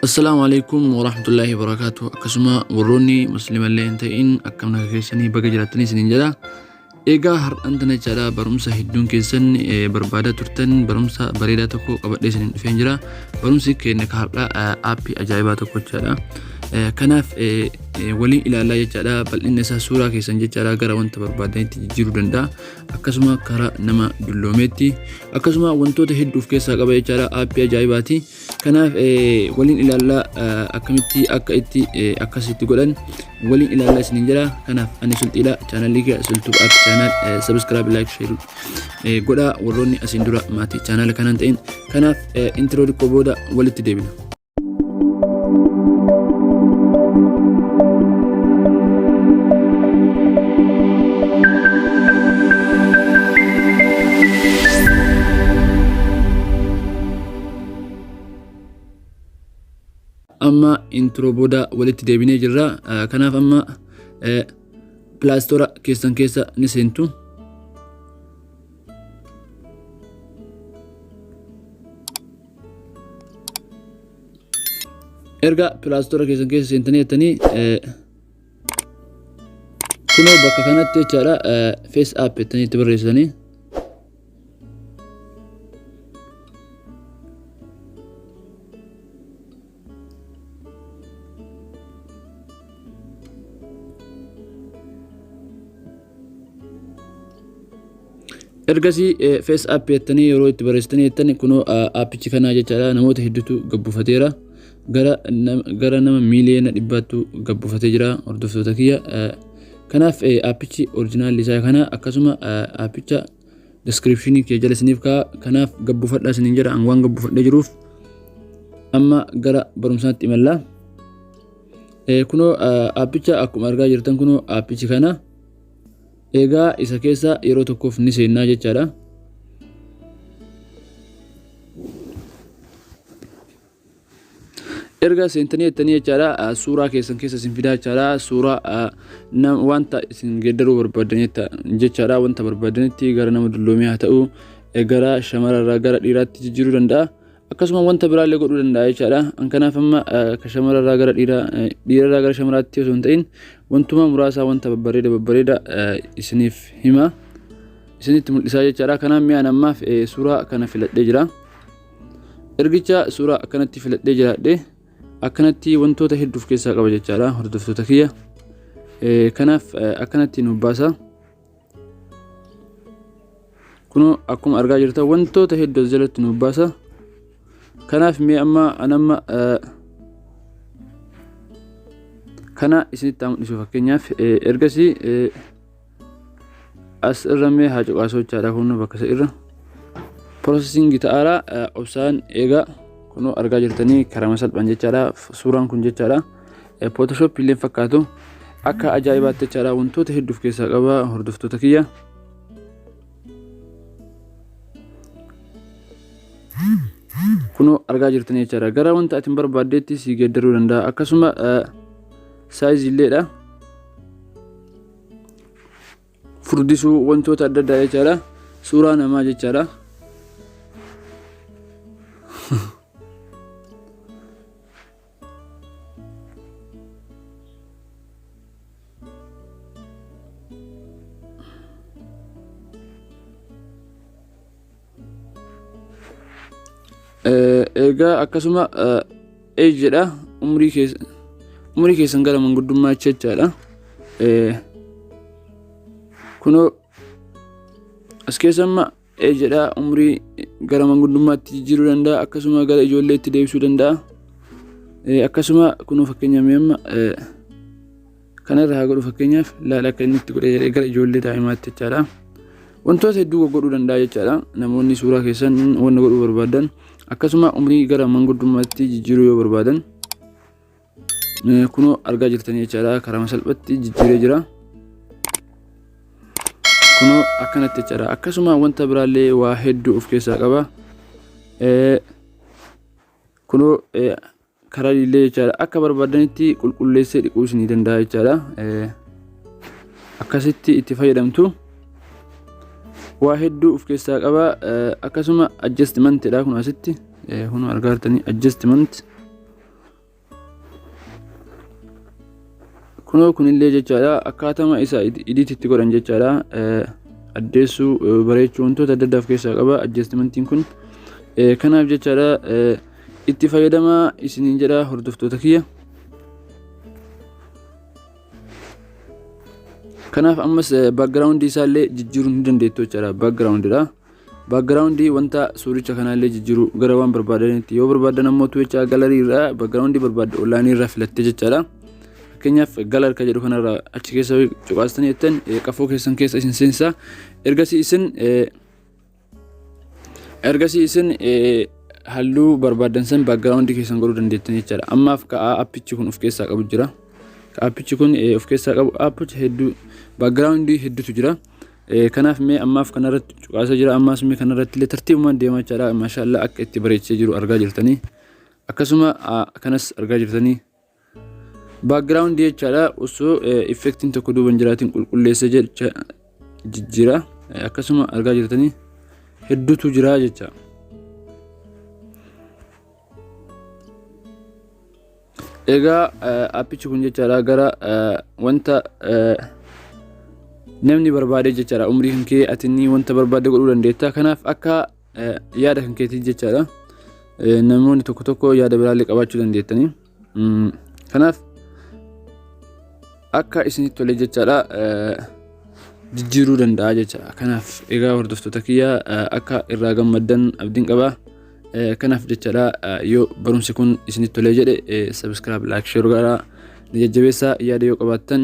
السلام عليكم ورحمة الله وبركاته. أكسما وروني مسلم اللي انتين أكمنا كيساني بقى جراتني سنين جدا. إيجا هر أنتنا جدا برمسا هدون كيسان بربادة ترتن برمسا بريدة تكو قبل سنين فينجرا برمسي كينك هرلا أبي أجايبات تكو جدا. كناف ولي إلى الله جدا بل إن سورة كيسان جدا غرا وانت بربادة تجيرو دندا. أكسما كرا نما دلوميتي أكسما وانتو تهدو في كيسا قبل جدا أبي أجايباتي. كناف ولين إلى الله أكمتي أكأتي أكاسيتي قلن ولين إلى الله سنجرا كناف أنا سلت إلى channel ليك سلتو أك channel سبسكرايب لايك شير قدا وروني أسندرا ماتي channel كنانتين كناف انترو ريكوبودا ولت ديبنا أما إنترو بودا ولت ديبني جرا كناف أما بلاستورا كيسان كيسا نسينتو إرجع بلاستورا كيسان كيسا سنتني تاني كنو بكا كانت تجارة فيس أب تاني تبريساني ergasi face app yettani yeroo itti barreessitanii yettani kunoo appichi kanaa jechaadha namoota hedduutu gabbufateera gara nama miiliyoona dhibbaatu gabbufatee jira hordoftoota kiyya kanaaf appichi original isaa kana akkasuma appicha description kee jala isiniif kaa kanaaf gabbufadhaa isiniin jedha an waan gabbufadhee jiruuf amma gara barumsaatti imallaa kunoo appicha akkuma argaa jirtan kunoo appichi kana egaa isa keessa yeroo tokkoof ni seennaa jechaadha. Erga seentanii jettanii jechaadha suuraa keessan keessa isin fidaa jechaadha suuraa wanta isin geeddaruu barbaadan jechaadha wanta barbaadanitti gara nama dulloomee haa ta'u gara shamararraa gara dhiiraatti jijjiiruu danda'a. akkasuma wanta biraallee godhuu danda'a jechaadha an kanaaf amma ka shamararraa gara dhiirarraa gara shamaraatti osoo hin ta'in wantuma muraasaa wanta babbareeda isiniif hima isinitti mul'isaa jechaadha kanaaf mi'aan ammaaf suuraa kana filadhee jira ergicha suuraa akkanatti filadhee jiraadhe akkanatti wantoota hedduuf keessaa qaba jechaadha hordoftoota kiyya kanaaf akkanatti nu baasa kuno akkuma argaa jirtan wantoota hedduu jalatti nu baasa kanaaf mee amma anamma kana isinitti mul'isu fakkeenyaaf ergasii as irra mee haa cuqaasoo jechaadha kun bakka isa irra processing ta'aara obsaan eega kun argaa jirtanii karama salphaan jechaadha suuraan kun jechaadha photoshop illee fakkaatu akka ajaa'ibaatti jechaadha wantoota hedduuf keessaa qaba hordoftoota kiyya kuno argaa jirtanii jechaadha gara wanta atin barbaaddeetti si geeddaruu danda'a akkasuma size illeedha furdisuu wantoota adda addaa jechaadha suuraa namaa jechaadha egaa akkasuma age jedha umrii keessan gara manguddummaa jechaadha kuno as keessamma age jedha umrii gara manguddummaatti jijjiiruu danda'a akkasuma gara ijoolleetti deebisuu danda'a akkasuma kuno fakkeenyaaf amma kanarra haa godhu fakkeenyaaf laala akka inni itti godhee gara ijoollee daa'imaatti jechaadha wantoota hedduu godhuu danda'a jechaadha namoonni suuraa keessan wanna godhuu barbaadan akkasuma umrii gara manguddummaatti jijjiiruu yoo barbaadan kuno argaa jirtanii jechaadha karaa salphaatti jijjiiree jira kuno akkanatti jechaadha akkasuma wanta biraallee waa hedduu of keessaa qaba kuno karaa illee jechaadha akka barbaadanitti qulqulleessee dhiquu isinii danda'a jechaadha akkasitti itti fayyadamtu waa hedduu of keessaa qaba akkasuma adjustment dha kun asitti kun argaartanii adjustment kunoo kunillee jechaadha akkaatama isa edititti godhan jechaadha addeessuu bareechuu wantoota adda addaa of keessaa qaba adjustmentiin kun kanaaf jechaadha itti fayyadamaa isiniin jedha hordoftoota kiyya. kanaaf ammas background isaallee jijjiiruu ni dandeettu jechaadha background wanta suuricha kanaallee jijjiiruu gara waan barbaadanitti yoo barbaadan ammoo jecha galerii irraa background barbaadde online irraa filatte jechaadha. fakkeenyaaf galar ka jedhu kanarraa achi keessa cuqaastanii jettan qafoo keessan keessa isin seensa ergasii isin halluu barbaadan san background keessan godhuu dandeettan jechaadha. ammaaf ka appichi kun of keessaa qabu jira appichi kun of keessaa qabu appichi hedduu background hedduutu jira. kanaaf mee ammaaf kanarratti cuqaasa jira ammaas mee kanarratti illee tartiibumaan deemaa jechaadha. maashaallah akka itti bareechee jiru argaa jirtanii akkasuma kanas argaa jirtanii background jechaadha osoo effectiin tokko duuban jiraatiin qulqulleessa jecha jijjiira akkasuma argaa jirtanii hedduutu jira jecha. egaa appichi kun jechaadha gara wanta namni barbaade jechaadha umrii kan kee atinni wanta barbaade godhuu dandeetta. kanaaf akka yaada kan keetii jechaadha namoonni tokko tokko yaada biraallee qabaachuu dandeettanii kanaaf akka isinitti tole jechaadha jijjiiruu danda'a jechaadha. kanaaf egaa hordoftoota kiyya akka irraa gammaddan abdiin qaba. kanaaf jechaadha yoo barumsi kun isinitti tole jedhe subscribe like share godhaa ni jajjabeessaa. yaada yoo qabaattan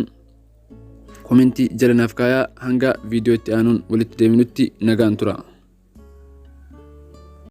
komentii jala naaf kaayaa hanga viidiyoo itti aanuun walitti deebinutti nagaan tura.